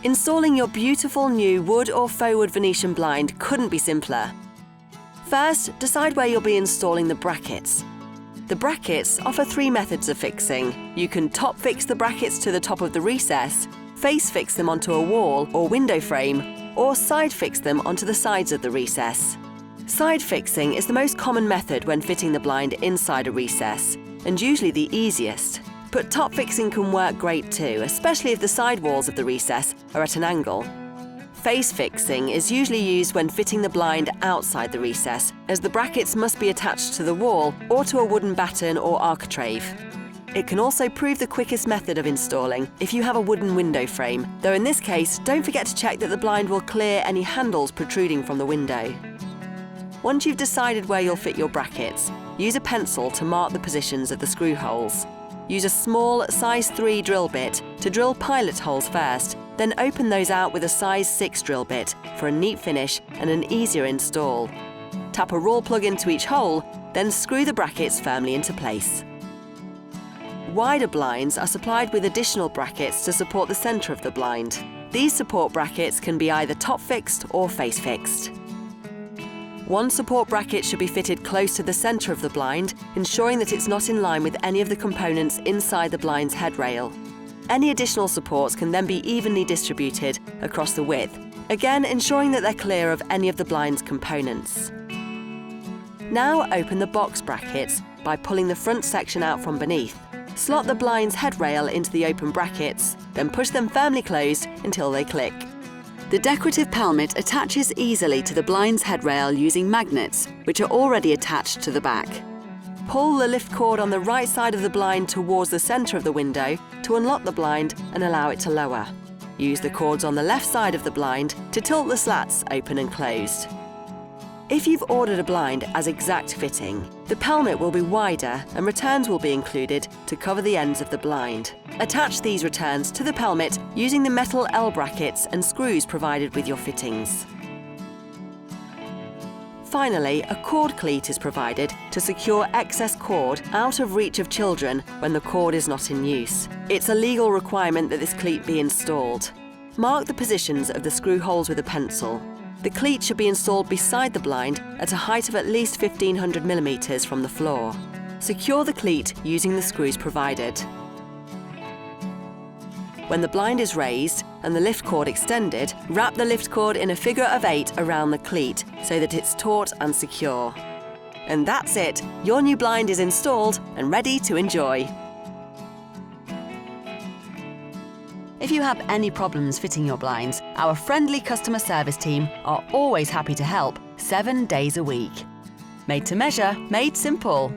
Installing your beautiful new wood or faux wood Venetian blind couldn't be simpler. First, decide where you'll be installing the brackets. The brackets offer 3 methods of fixing. You can top fix the brackets to the top of the recess, face fix them onto a wall or window frame, or side fix them onto the sides of the recess. Side fixing is the most common method when fitting the blind inside a recess, and usually the easiest. But top fixing can work great too, especially if the side walls of the recess are at an angle. Face fixing is usually used when fitting the blind outside the recess, as the brackets must be attached to the wall or to a wooden batten or architrave. It can also prove the quickest method of installing if you have a wooden window frame, though in this case, don't forget to check that the blind will clear any handles protruding from the window. Once you've decided where you'll fit your brackets, use a pencil to mark the positions of the screw holes. Use a small size 3 drill bit to drill pilot holes first, then open those out with a size 6 drill bit for a neat finish and an easier install. Tap a rawl plug into each hole, then screw the brackets firmly into place. Wider blinds are supplied with additional brackets to support the centre of the blind. These support brackets can be either top fixed or face fixed. One support bracket should be fitted close to the centre of the blind, ensuring that it's not in line with any of the components inside the blind's headrail. Any additional supports can then be evenly distributed across the width, again ensuring that they're clear of any of the blind's components. Now open the box brackets by pulling the front section out from beneath. Slot the blind's headrail into the open brackets, then push them firmly closed until they click. The decorative pelmet attaches easily to the blind's headrail using magnets, which are already attached to the back. Pull the lift cord on the right side of the blind towards the centre of the window to unlock the blind and allow it to lower. Use the cords on the left side of the blind to tilt the slats open and closed. If you've ordered a blind as exact fitting, the pelmet will be wider and returns will be included to cover the ends of the blind. Attach these returns to the pelmet using the metal L brackets and screws provided with your fittings. Finally, a cord cleat is provided to secure excess cord out of reach of children when the cord is not in use. It's a legal requirement that this cleat be installed. Mark the positions of the screw holes with a pencil. The cleat should be installed beside the blind at a height of at least 1500 mm from the floor. Secure the cleat using the screws provided. When the blind is raised and the lift cord extended, wrap the lift cord in a figure of 8 around the cleat so that it's taut and secure. And that's it! Your new blind is installed and ready to enjoy. If you have any problems fitting your blinds, our friendly customer service team are always happy to help 7 days a week. Made to measure, made simple.